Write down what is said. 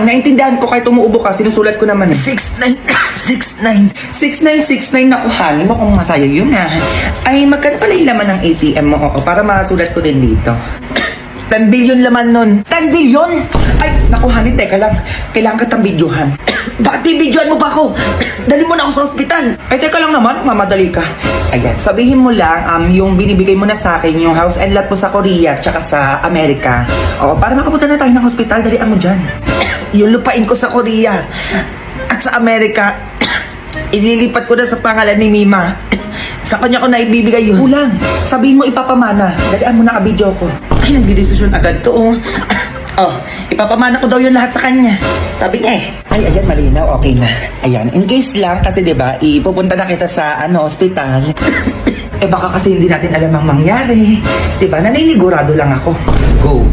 Naintindihan ko kahit umuubo ka, sinusulat ko naman. 6969. 6969 na kuhanin mo kung masaya yun ha. Ay, magkano pala yung laman ng ATM mo? Oo, para masulat ko din dito. 10 billion laman nun. 10 billion? Ay, naku, honey, teka lang. Kailangan kitang videohan. Bakit bibidyohan mo pa ako? Dali mo na ako sa ospital. Ay, teka lang naman, mamadali ka. Ayan, sabihin mo lang, yung binibigay mo na sa akin, yung house and lot po sa Korea, tsaka sa Amerika. O, para makapunta na tayo ng ospital, dalian mo dyan. Yung lupain ko sa Korea at sa Amerika, ililipat ko na sa pangalan ni Mima. Sa kanya ko na ibibigay yun. Kulang, sabihin mo ipapamana. Dalian mo na ka-video ko. Ay, nagdidesisyon agad to, oh. Oh, ipapamana ko daw yun lahat sa kanya. Sabi niya Ay, ayan, malinaw, okay na. Ayan, in case lang, kasi diba, ipupunta na kita sa, hospital. Baka kasi hindi natin alam ang mangyari. Diba, naninigurado lang ako. Go.